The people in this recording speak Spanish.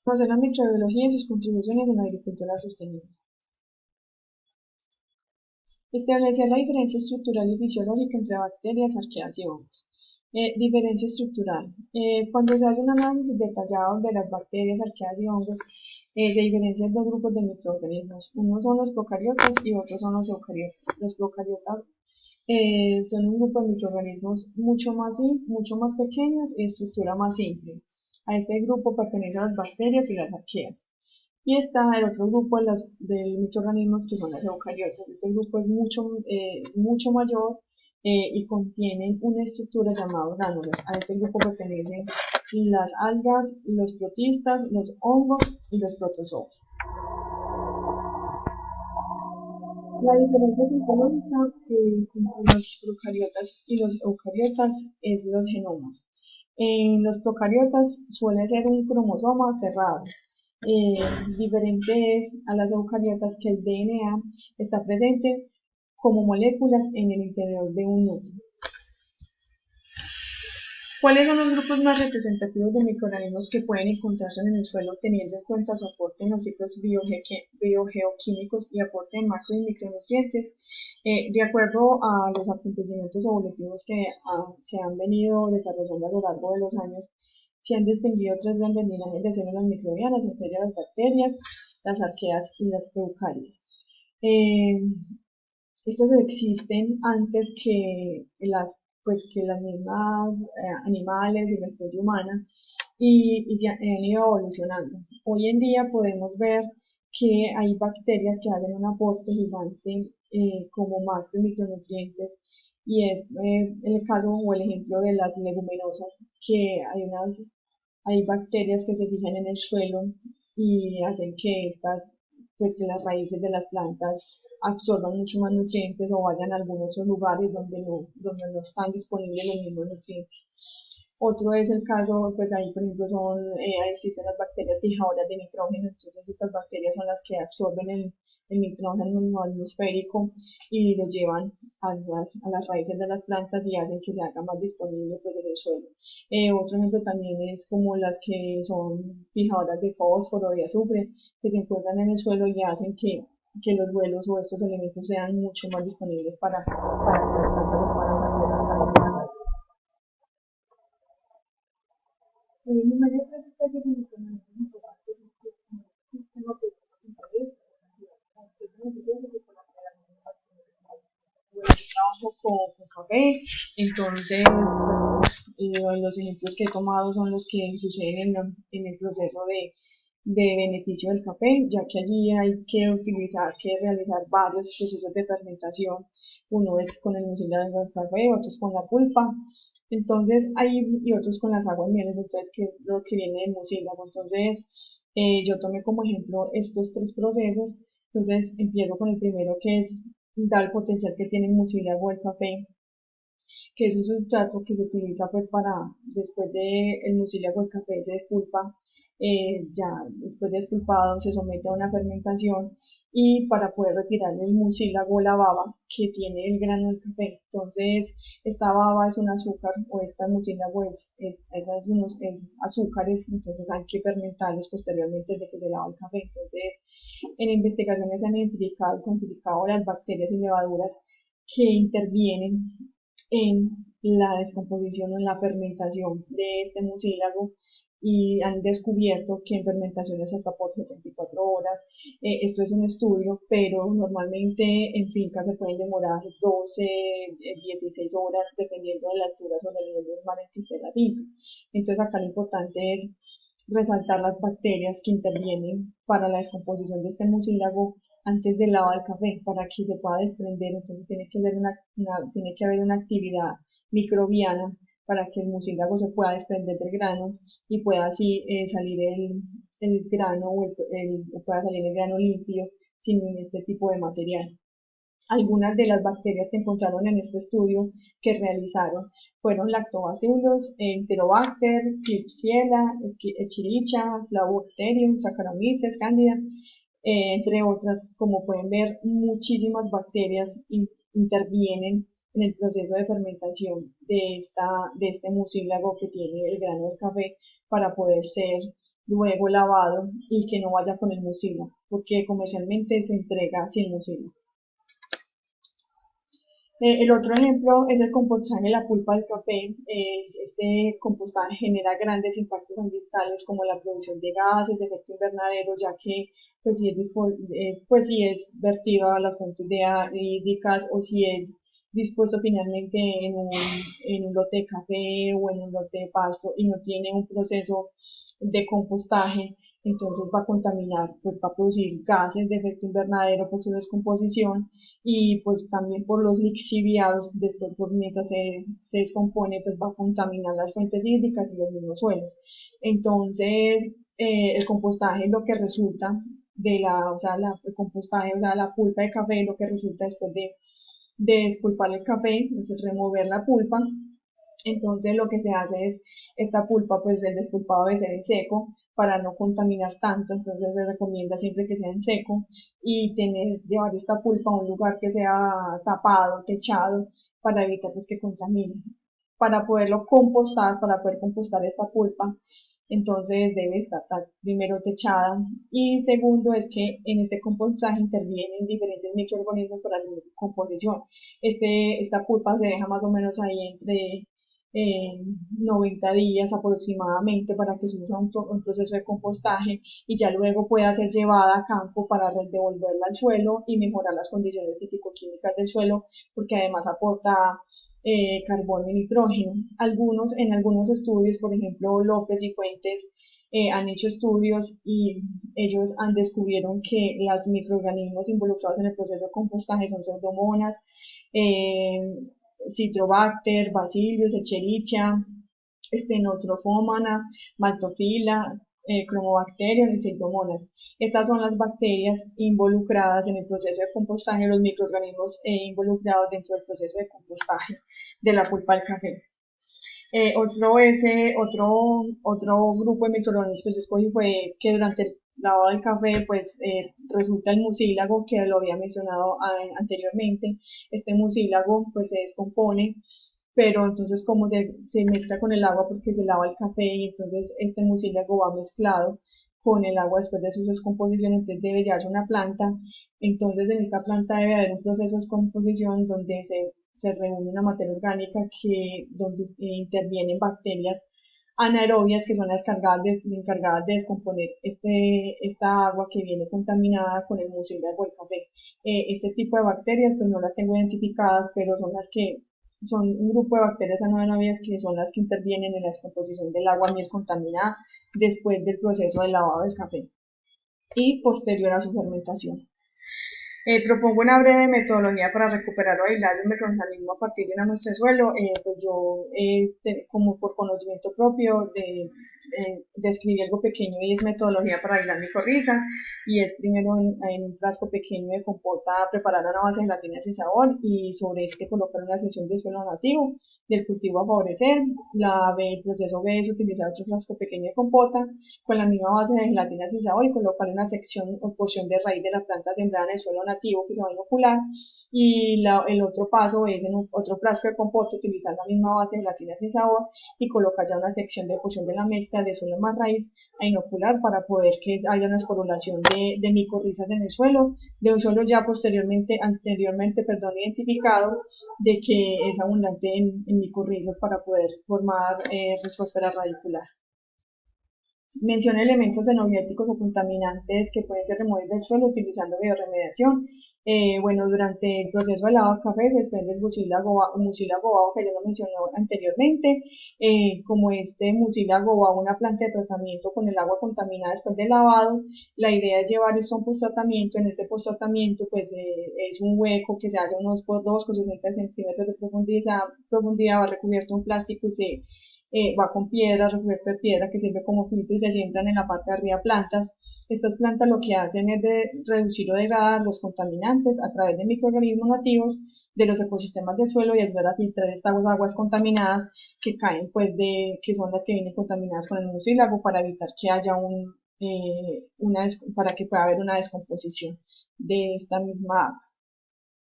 Conocer la microbiología y sus contribuciones en la agricultura sostenible. Establecer la diferencia estructural y fisiológica entre bacterias, arqueas y hongos. Diferencia estructural. Cuando se hace un análisis detallado de las bacterias, arqueas y hongos, se diferencian dos grupos de microorganismos. Unos son los procariotas y otros son los eucariotas. Los procariotas son un grupo de microorganismos mucho más pequeños y de estructura más simple. A este grupo pertenecen las bacterias y las arqueas. Y está el otro grupo de microorganismos que son las eucariotas. Este grupo es mucho mayor y contienen una estructura llamada orgánulos. A este grupo pertenecen las algas, los protistas, los hongos y los protozoos. La diferencia fisiológica entre los procariotas y los eucariotas es los genomas. En los procariotas suele ser un cromosoma cerrado. Diferente es a las eucariotas que el DNA está presente como moléculas en el interior de un núcleo. ¿Cuáles son los grupos más representativos de microorganismos que pueden encontrarse en el suelo teniendo en cuenta su aporte en los ciclos biogeoquímicos y aporte de macro y micronutrientes? De acuerdo a los acontecimientos evolutivos que se han venido desarrollando a lo largo de los años, se han distinguido tres grandes linajes de células microbianas, entre ellas las bacterias, las arqueas y las eucarias. Estos existen antes que las mismas animales y la especie humana y se han ido evolucionando. Hoy en día podemos ver que hay bacterias que hacen un aporte gigante como macro y micronutrientes y es el caso o el ejemplo de las leguminosas, que hay bacterias que se fijan en el suelo y hacen que que las raíces de las plantas absorban mucho más nutrientes o vayan a algunos otros lugares donde no están disponibles los mismos nutrientes. Otro es el caso, pues ahí por ejemplo existen las bacterias fijadoras de nitrógeno, entonces estas bacterias son las que absorben el nitrógeno atmosférico y lo llevan a las raíces de las plantas y hacen que se haga más disponible pues en el suelo. Otro ejemplo también es como las que son fijadoras de fósforo, de azufre, que se encuentran en el suelo y hacen que los suelos o estos elementos sean mucho más disponibles para que las plantas los puedan hacer a través de la raíz. Mi mayor especies de microorganismos importantes es que un sistema de interés trabajo con café, entonces los ejemplos que he tomado son los que suceden en el proceso de beneficio del café, ya que allí hay que realizar varios procesos de fermentación. Uno es con el mucílago del café, otros con la pulpa, entonces y otros con las aguas mieles, entonces que lo que viene del mucílago. Entonces yo tomé como ejemplo estos tres procesos. Entonces empiezo con el primero, que es da el potencial que tiene el mucílago del café, que es un sustrato que se utiliza pues para, después de el mucílago del café se despulpa, ya después de despulpado se somete a una fermentación y para poder retirar el mucílago, la baba que tiene el grano del café. Entonces esta baba es un azúcar o este mucílago es azúcares, entonces hay que fermentarlos posteriormente de que se lava el café. Entonces en investigaciones se han identificado y cuantificado las bacterias y levaduras que intervienen en la descomposición o en la fermentación de este mucílago y han descubierto que en fermentaciones hasta por 74 horas, esto es un estudio, pero normalmente en fincas se pueden demorar 12, 16 horas dependiendo de la altura sobre el nivel del mar en que esté la finca. Entonces acá lo importante es resaltar las bacterias que intervienen para la descomposición de este mucílago antes del lavado del café para que se pueda desprender. Entonces tiene que haber una actividad microbiana para que el mucílago se pueda desprender del grano y pueda así salir el grano o pueda salir el grano limpio sin este tipo de material. Algunas de las bacterias que encontraron en este estudio que realizaron fueron lactobacillus, enterobacter, klebsiella, escherichia, flavotherium, saccharomyces, candida, entre otras. Como pueden ver, muchísimas bacterias intervienen en el proceso de fermentación de este mucílago que tiene el grano del café para poder ser luego lavado y que no vaya con el mucílago, porque comercialmente se entrega sin mucílago. El otro ejemplo es el compostaje de la pulpa del café. Este compostaje genera grandes impactos ambientales como la producción de gases de efecto invernadero, ya que pues si es vertido a las fuentes hídricas o si es dispuesto finalmente en un lote de café o en un lote de pasto y no tiene un proceso de compostaje, entonces va a contaminar, pues va a producir gases de efecto invernadero por su descomposición y pues también por los lixiviados, después por mientras se descompone, pues va a contaminar las fuentes hídricas y los mismos suelos. Entonces, el compostaje es lo que resulta el compostaje, o sea, la pulpa de café, lo que resulta después de despulpar el café, es remover la pulpa. Entonces lo que se hace es, esta pulpa, pues el despulpado debe ser en seco para no contaminar tanto, entonces se recomienda siempre que sea en seco y llevar esta pulpa a un lugar que sea tapado, techado, para evitar pues que contamine. Para para poder compostar esta pulpa, entonces debe estar primero techada y segundo es que en este compostaje intervienen diferentes microorganismos para su composición. Esta pulpa se deja más o menos ahí entre 90 días aproximadamente para que se use un proceso de compostaje y ya luego pueda ser llevada a campo para devolverla al suelo y mejorar las condiciones físico-químicas del suelo porque además aporta carbono y nitrógeno. En algunos estudios, por ejemplo López y Fuentes, han hecho estudios y ellos han descubierto que los microorganismos involucrados en el proceso de compostaje son pseudomonas, eh, Citrobacter, Bacillus, Escherichia, Stenotrophomonas, Maltophilia, Chromobacterium y Pseudomonas. Estas son las bacterias involucradas en el proceso de compostaje, los microorganismos involucrados dentro del proceso de compostaje de la pulpa del café. Otro grupo de microorganismos que yo escogí fue que durante el lavado del café, pues resulta el mucílago que lo había mencionado anteriormente. Este mucílago pues se descompone, pero entonces como se mezcla con el agua porque se lava el café y entonces este mucílago va mezclado con el agua después de su descomposición, entonces debe llevarse a una planta. Entonces en esta planta debe haber un proceso de descomposición donde se reúne una materia orgánica donde intervienen bacterias anaerobias que son las encargadas de descomponer esta agua que viene contaminada con el mucílago del café. Este tipo de bacterias pues no las tengo identificadas, pero son un grupo de bacterias anaerobias que son las que intervienen en la descomposición del agua miel contaminada después del proceso de lavado del café y posterior a su fermentación. Propongo una breve metodología para recuperar o aislar el microorganismo a partir de una muestra de suelo. Pues yo, como por conocimiento propio, describí algo pequeño y es metodología para aislar micorrizas. Y es primero en un frasco pequeño de compota preparar una base de gelatinas sin sabor y sobre este colocar una sección de suelo nativo del cultivo a favorecer. El proceso B es utilizar otro frasco pequeño de compota con la misma base de gelatina sin sabor y colocar una sección o porción de raíz de la planta sembrada en el suelo nativo que se va a inocular y el otro paso es en otro frasco de compota utilizar la misma base de gelatina sin sabor y colocar ya una sección de porción de la mezcla de suelo más raíz a inocular para poder que haya una esporulación de micorrizas en el suelo, de un suelo ya anteriormente identificado de que es abundante en micorrizas para poder formar rizosfera radicular. Menciona elementos xenobiotéticos o contaminantes que pueden ser removidos del suelo utilizando bioremediación. Bueno, durante el proceso de lavado de café se desprende el mucílago babo que ya lo mencionó anteriormente. Como este mucílago va a una planta de tratamiento con el agua contaminada después del lavado, la idea es llevar esto a un posttratamiento. En este posttratamiento pues es un hueco que se hace unos por 2 con 60 centímetros de profundidad, va recubierto un plástico y va con piedra, recubierto de piedra que sirve como filtro y se siembran en la parte de arriba plantas. Estas plantas lo que hacen es reducir o degradar los contaminantes a través de microorganismos nativos de los ecosistemas del suelo y ayudar a filtrar estas aguas contaminadas que caen, pues que son las que vienen contaminadas con el mucílago para evitar que haya para que pueda haber una descomposición de esta misma agua.